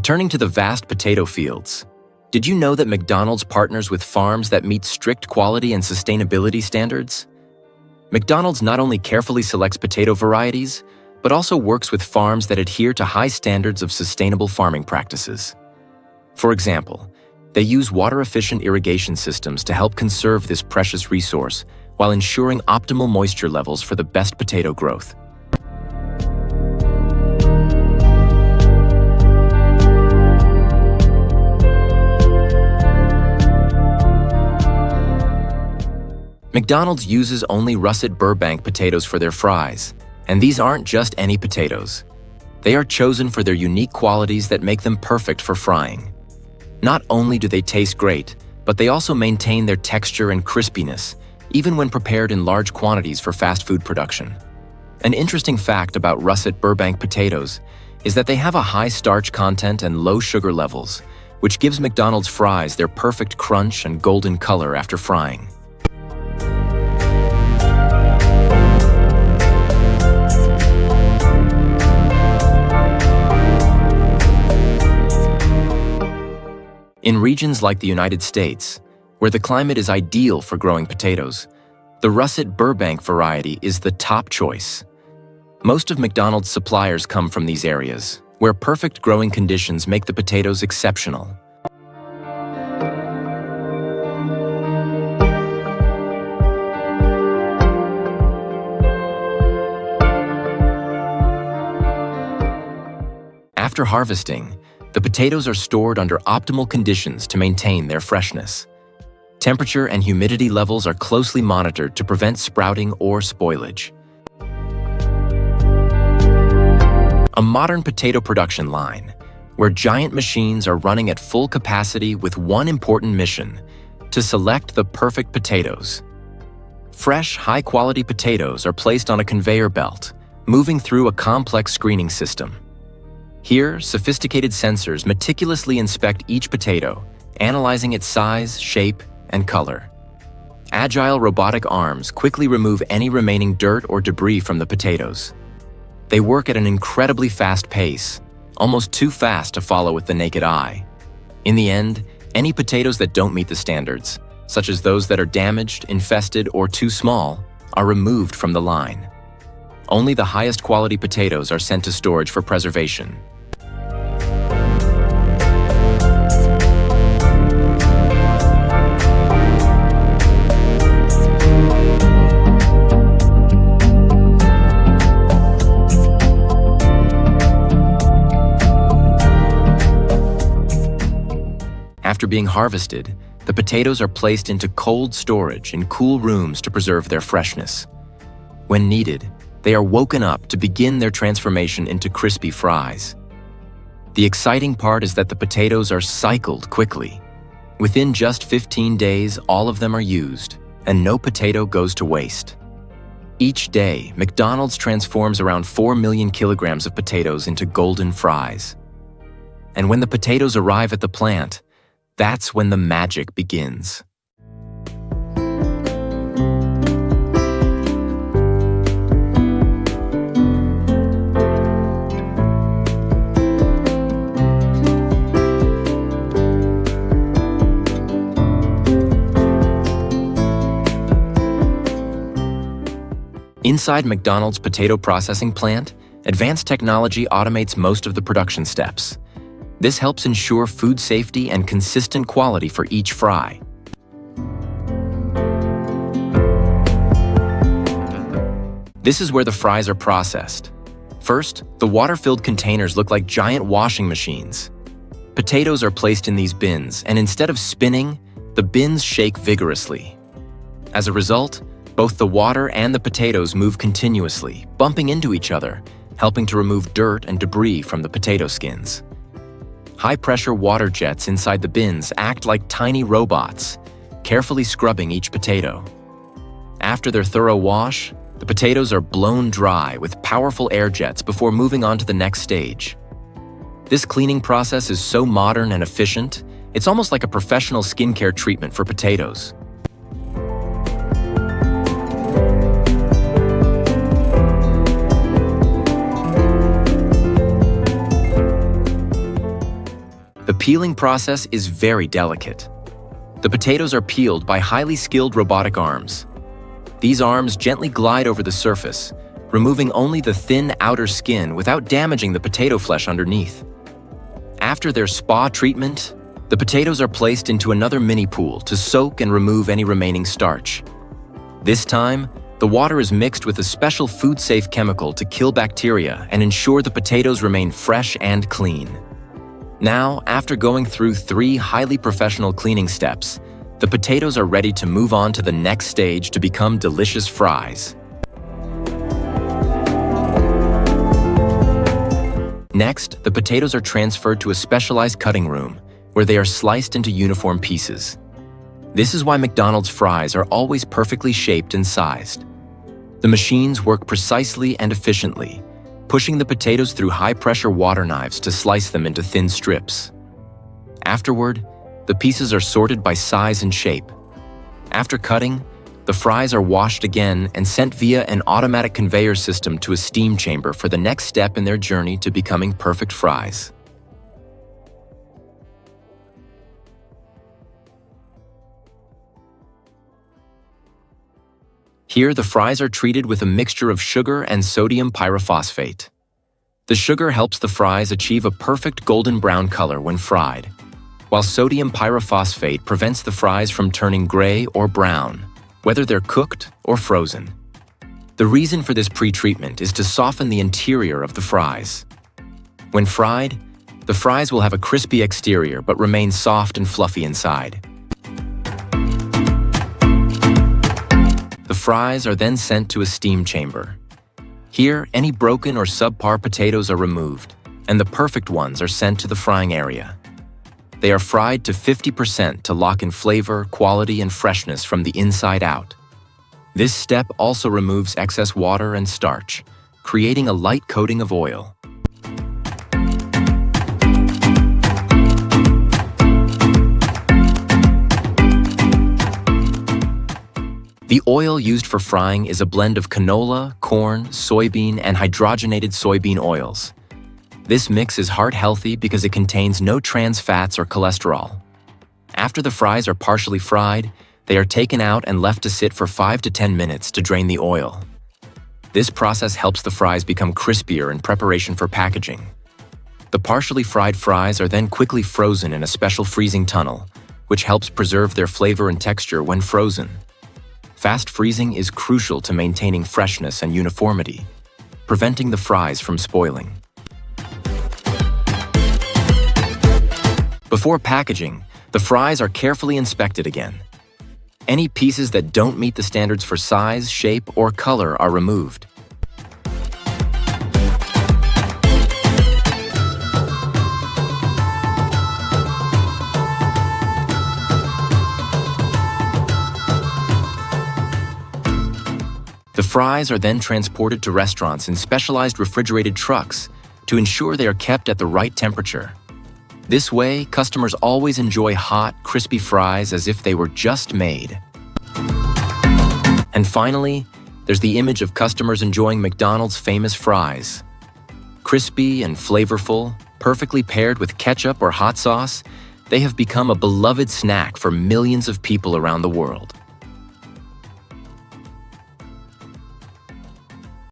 Returning to the vast potato fields, did you know that McDonald's partners with farms that meet strict quality and sustainability standards? McDonald's not only carefully selects potato varieties, but also works with farms that adhere to high standards of sustainable farming practices. For example, they use water-efficient irrigation systems to help conserve this precious resource while ensuring optimal moisture levels for the best potato growth. McDonald's uses only russet Burbank potatoes for their fries, and these aren't just any potatoes. They are chosen for their unique qualities that make them perfect for frying. Not only do they taste great, but they also maintain their texture and crispiness, even when prepared in large quantities for fast food production. An interesting fact about russet Burbank potatoes is that they have a high starch content and low sugar levels, which gives McDonald's fries their perfect crunch and golden color after frying. In regions like the United States, where the climate is ideal for growing potatoes, the russet Burbank variety is the top choice. Most of McDonald's suppliers come from these areas, where perfect growing conditions make the potatoes exceptional. After harvesting, the potatoes are stored under optimal conditions to maintain their freshness. Temperature and humidity levels are closely monitored to prevent sprouting or spoilage. A modern potato production line, where giant machines are running at full capacity with one important mission: to select the perfect potatoes. Fresh, high-quality potatoes are placed on a conveyor belt, moving through a complex screening system. Here, sophisticated sensors meticulously inspect each potato, analyzing its size, shape, and color. Agile robotic arms quickly remove any remaining dirt or debris from the potatoes. They work at an incredibly fast pace, almost too fast to follow with the naked eye. In the end, any potatoes that don't meet the standards, such as those that are damaged, infested, or too small, are removed from the line. Only the highest quality potatoes are sent to storage for preservation. After being harvested, the potatoes are placed into cold storage in cool rooms to preserve their freshness. When needed, they are woken up to begin their transformation into crispy fries. The exciting part is that the potatoes are cycled quickly. Within just 15 days, all of them are used, and no potato goes to waste. Each day, McDonald's transforms around 4 million kilograms of potatoes into golden fries. And when the potatoes arrive at the plant, that's when the magic begins. Inside McDonald's potato processing plant, advanced technology automates most of the production steps. This helps ensure food safety and consistent quality for each fry. This is where the fries are processed. First, the water-filled containers look like giant washing machines. Potatoes are placed in these bins, and instead of spinning, the bins shake vigorously. As a result, both the water and the potatoes move continuously, bumping into each other, helping to remove dirt and debris from the potato skins. High-pressure water jets inside the bins act like tiny robots, carefully scrubbing each potato. After their thorough wash, the potatoes are blown dry with powerful air jets before moving on to the next stage. This cleaning process is so modern and efficient, it's almost like a professional skincare treatment for potatoes. The peeling process is very delicate. The potatoes are peeled by highly skilled robotic arms. These arms gently glide over the surface, removing only the thin outer skin without damaging the potato flesh underneath. After their spa treatment, the potatoes are placed into another mini pool to soak and remove any remaining starch. This time, the water is mixed with a special food-safe chemical to kill bacteria and ensure the potatoes remain fresh and clean. Now, after going through 3 highly professional cleaning steps, the potatoes are ready to move on to the next stage to become delicious fries. Next, the potatoes are transferred to a specialized cutting room, where they are sliced into uniform pieces. This is why McDonald's fries are always perfectly shaped and sized. The machines work precisely and efficiently, pushing the potatoes through high-pressure water knives to slice them into thin strips. Afterward, the pieces are sorted by size and shape. After cutting, the fries are washed again and sent via an automatic conveyor system to a steam chamber for the next step in their journey to becoming perfect fries. Here, the fries are treated with a mixture of sugar and sodium pyrophosphate. The sugar helps the fries achieve a perfect golden brown color when fried, while sodium pyrophosphate prevents the fries from turning gray or brown, whether they're cooked or frozen. The reason for this pre-treatment is to soften the interior of the fries. When fried, the fries will have a crispy exterior but remain soft and fluffy inside. The fries are then sent to a steam chamber. Here, any broken or subpar potatoes are removed, and the perfect ones are sent to the frying area. They are fried to 50% to lock in flavor, quality, and freshness from the inside out. This step also removes excess water and starch, creating a light coating of oil. The oil used for frying is a blend of canola, corn, soybean, and hydrogenated soybean oils. This mix is heart-healthy because it contains no trans fats or cholesterol. After the fries are partially fried, they are taken out and left to sit for 5 to 10 minutes to drain the oil. This process helps the fries become crispier in preparation for packaging. The partially fried fries are then quickly frozen in a special freezing tunnel, which helps preserve their flavor and texture when frozen. Fast freezing is crucial to maintaining freshness and uniformity, preventing the fries from spoiling. Before packaging, the fries are carefully inspected again. Any pieces that don't meet the standards for size, shape, or color are removed. The fries are then transported to restaurants in specialized refrigerated trucks to ensure they are kept at the right temperature. This way, customers always enjoy hot, crispy fries as if they were just made. And finally, there's the image of customers enjoying McDonald's famous fries. Crispy and flavorful, perfectly paired with ketchup or hot sauce, they have become a beloved snack for millions of people around the world.